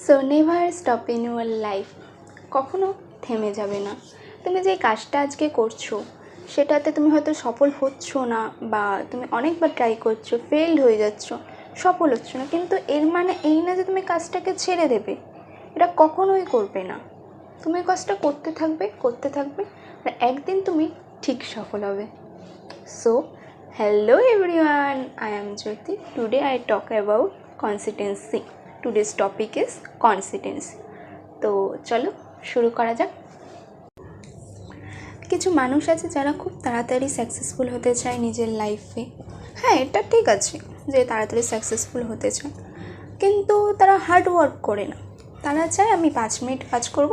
So never stop in your life. কখনো থেমে যাবে না। তুমি যে কাজটা আজকে করছো সেটাতে তুমি হয়তো সফল হচ্ছ না, বা তুমি অনেকবার ট্রাই করছো, ফেলড হয়ে যাচ্ছ, সফল হচ্ছ না, কিন্তু এর মানে এই না যে তুমি কাজটাকে ছেড়ে দেবে। এটা কখনোই করবে না। তুমি কাজটা করতে থাকবে আর একদিন তুমি ঠিক সফল হবে। So hello everyone, I am Jyoti. Today I talk about consistency. Today's topic is consistency. তো চলো শুরু করা যাক। কিছু মানুষ আছে যারা খুব তাড়াতাড়ি সাকসেসফুল হতে চায় নিজের লাইফে। হ্যাঁ, এটা ঠিক আছে যে তাড়াতাড়ি সাকসেসফুল হতে চায়, কিন্তু তারা হার্ড ওয়ার্ক করে না। তারা চায় আমি 5 মিনিট কাজ করব,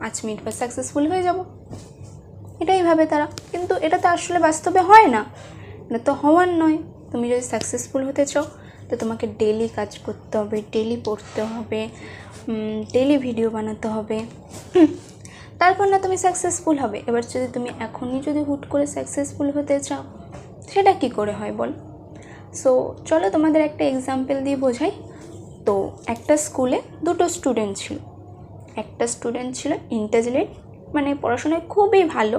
5 মিনিট পর সাকসেসফুল হয়ে যাব, এটাই ভাবে তারা। কিন্তু এটা তো আসলে বাস্তবে হয় না, এটা তো হওয়ার নয়। তুমি যদি সাকসেসফুল হতে চাও তো তোমাকে ডেলি কাজ করতে হবে, ডেলি পড়তে হবে, ডেলি ভিডিও বানাতে হবে, তারপর না তুমি সাকসেসফুল হবে। এবার যদি তুমি এখনই যদি হুট করে সাকসেসফুল হতে চাও, সেটা কি করে হয় বল? সো চলো তোমাদের একটা এক্সাম্পল দিয়ে বোঝাই। তো একটা স্কুলে দুটো স্টুডেন্ট ছিল। একটা স্টুডেন্ট ছিল ইন্টেলিজেন্ট, মানে পড়াশোনায় খুবই ভালো,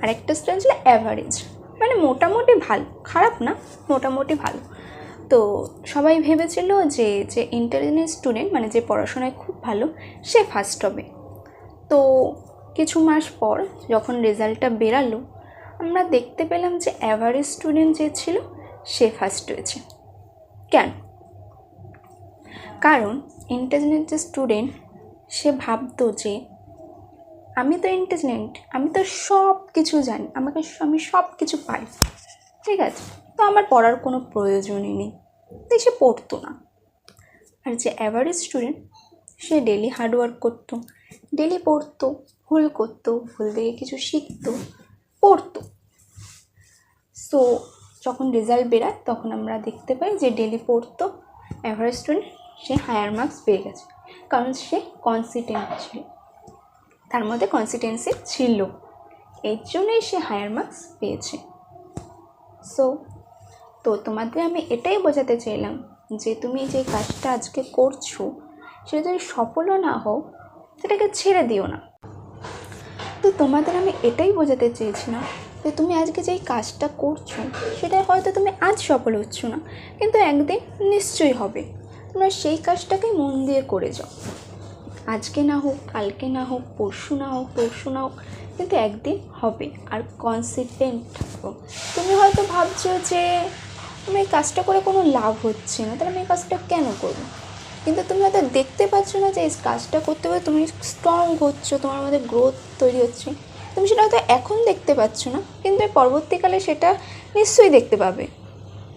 আর একটা স্টুডেন্ট ছিল অ্যাভারেজ, মানে মোটামুটি ভালো, খারাপ না, মোটামুটি ভালো। তো সবাই ভেবেছিল যে যে ইন্টেলিজেন্ট স্টুডেন্ট, মানে যে পড়াশোনায় খুব ভালো, সে ফার্স্ট হবে। তো কিছু মাস পর যখন রেজাল্টটা বেরালো, আমরা দেখতে পেলাম যে অ্যাভারেজ স্টুডেন্ট যে ছিল সে ফার্স্ট হয়েছে। কেন? কারণ ইন্টেলিজেন্ট যে স্টুডেন্ট, সে ভাবতো যে আমি তো ইন্টেলিজেন্ট, আমি তো সব কিছু জানি, আমি সব কিছু পাই, ঠিক আছে, তো আমার পড়ার কোনো প্রয়োজনই নেই, তাই সে পড়তো না। আর যে অ্যাভারেজ স্টুডেন্ট, সে ডেলি হার্ডওয়ার্ক করতো, ডেলি পড়তো, ভুল করতো, ভুল থেকে কিছু শিখতো, পড়তো। সো যখন রেজাল্ট বেরায় তখন আমরা দেখতে পাই যে ডেলি পড়তো অ্যাভারেজ স্টুডেন্ট, সে হায়ার মার্কস পেয়ে গেছে, কারণ সে কনসিস্টেন্ট ছিল, তার মধ্যে কনসিস্টেন্সি ছিল, এর জন্যই সে হায়ার মার্কস পেয়েছে। সো তো তোমাদের আমি এটাই বোঝাতে চাইলাম যে তুমি যে কাজটা আজকে করছো সেটা যদি সফলও না হও, সেটাকে ছেড়ে দিও না। তো তোমাদের আমি এটাই বোঝাতে চেয়েছিলাম যে তুমি আজকে যেই কাজটা করছো সেটা হয়তো তুমি আজ সফল হচ্ছ না, কিন্তু একদিন নিশ্চয়ই হবে। তোমরা সেই কাজটাকেই মন দিয়ে করে যাও। আজকে না হোক, কালকে না হোক, পরশু না হোক, কিন্তু একদিন হবে। আর কনসিস্টেন্ট থাকো। তুমি হয়তো ভাবছো যে আমি এই কাজটা করে কোনো লাভ হচ্ছে না, তাহলে আমি এই কাজটা কেন করবো? কিন্তু তুমি হয়তো দেখতে পাচ্ছ না যে এই কাজটা করতে হবে তুমি স্ট্রং হচ্ছো, তোমার মধ্যে গ্রোথ তৈরি হচ্ছে। তুমি সেটা হয়তো এখন দেখতে পাচ্ছ না, কিন্তু পরবর্তীকালে সেটা নিশ্চয়ই দেখতে পাবে।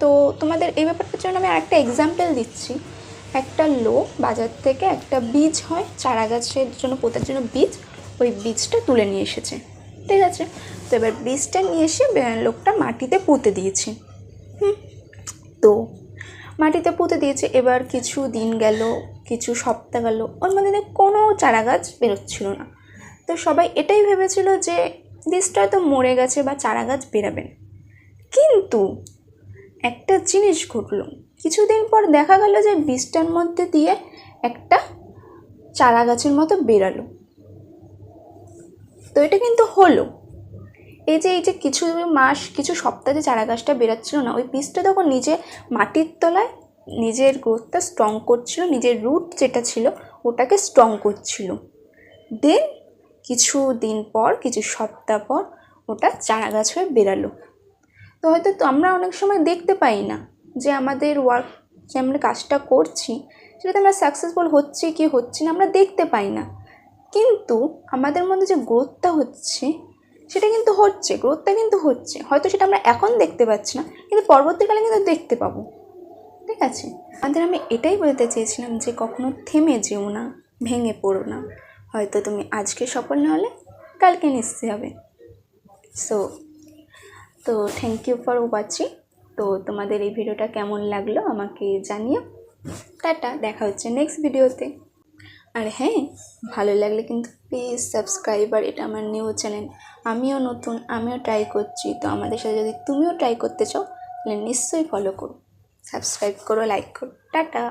তো তোমাদের এই ব্যাপারটার জন্য আমি আরেকটা এক্সাম্পল দিচ্ছি। একটা লোক বাজার থেকে একটা বীজ হয়, চারা গাছের জন্য পোতার জন্য বীজ, ওই বীজটা তুলে নিয়ে এসেছে, ঠিক আছে। তো এবার বীজটা নিয়ে এসে লোকটা মাটিতে পুঁতে দিয়েছে। তো মাটিতে পুঁতে দিয়েছে, এবার কিছু দিন গেল, কিছু সপ্তাহ গেল, ওর মধ্যে কোনো চারা গাছ বেরোচ্ছিল না। তো সবাই এটাই ভেবেছিল যে বীজটা হয়তো মরে গেছে বা চারা গাছ বেরাবে না। কিন্তু একটা জিনিস ঘটল, কিছুদিন পর দেখা গেল যে বীজটার মধ্যে দিয়ে একটা চারা গাছের মতো বেরালো। তো এটা কিন্তু হলো, এই যে কিছু মাস, কিছু সপ্তাহ যে চারা গাছটা বেরাচ্ছিল না, ওই বীজটা তখন নিজে মাটির তলায় নিজের গ্রোথটা স্ট্রং করছিল, নিজের রুট যেটা ছিল ওটাকে স্ট্রং করছিল। দেন কিছু দিন পর, কিছু সপ্তাহ পর ওটা চারা গাছ হয়ে বেরালো। তো হয়তো আমরা অনেক সময় দেখতে পাই না যে আমাদের ওয়ার্ক, যে আমরা কাজটা করছি সেটাতে আমরা সাকসেসফুল হচ্ছি কি হচ্ছি না, আমরা দেখতে পাই না। কিন্তু আমাদের মধ্যে যে গ্রোথটা হচ্ছে সেটা কিন্তু হচ্ছে, গ্রোথটা কিন্তু হচ্ছে। হয়তো সেটা আমরা এখন দেখতে পাচ্ছি না, কিন্তু পরবর্তীকালে কিন্তু দেখতে পাবো, ঠিক আছে। আমাদের আমি এটাই বলতে চেয়েছিলাম যে কখনো থেমে যেও না, ভেঙে পড়ো না। হয়তো তুমি আজকে সফল না হলে কালকে নিশ্চয়ই হবে। সো তো থ্যাংক ইউ ফর ওয়াচিং। তো তোমাদের এই ভিডিওটা কেমন লাগলো আমাকে জানিও। টাটা, দেখা হচ্ছে নেক্সট ভিডিওতে। আর হ্যাঁ, ভালো লাগলে কিন্তু প্লিজ সাবস্ক্রাইব, আর এটা আমার নিউ চ্যানেল, আমিও নতুন, আমিও ট্রাই করছি। তো আমাদের সাথে যদি তুমিও ট্রাই করতে চাও তাহলে নিশ্চয়ই ফলো করো, সাবস্ক্রাইব করো, লাইক করো। টাটা।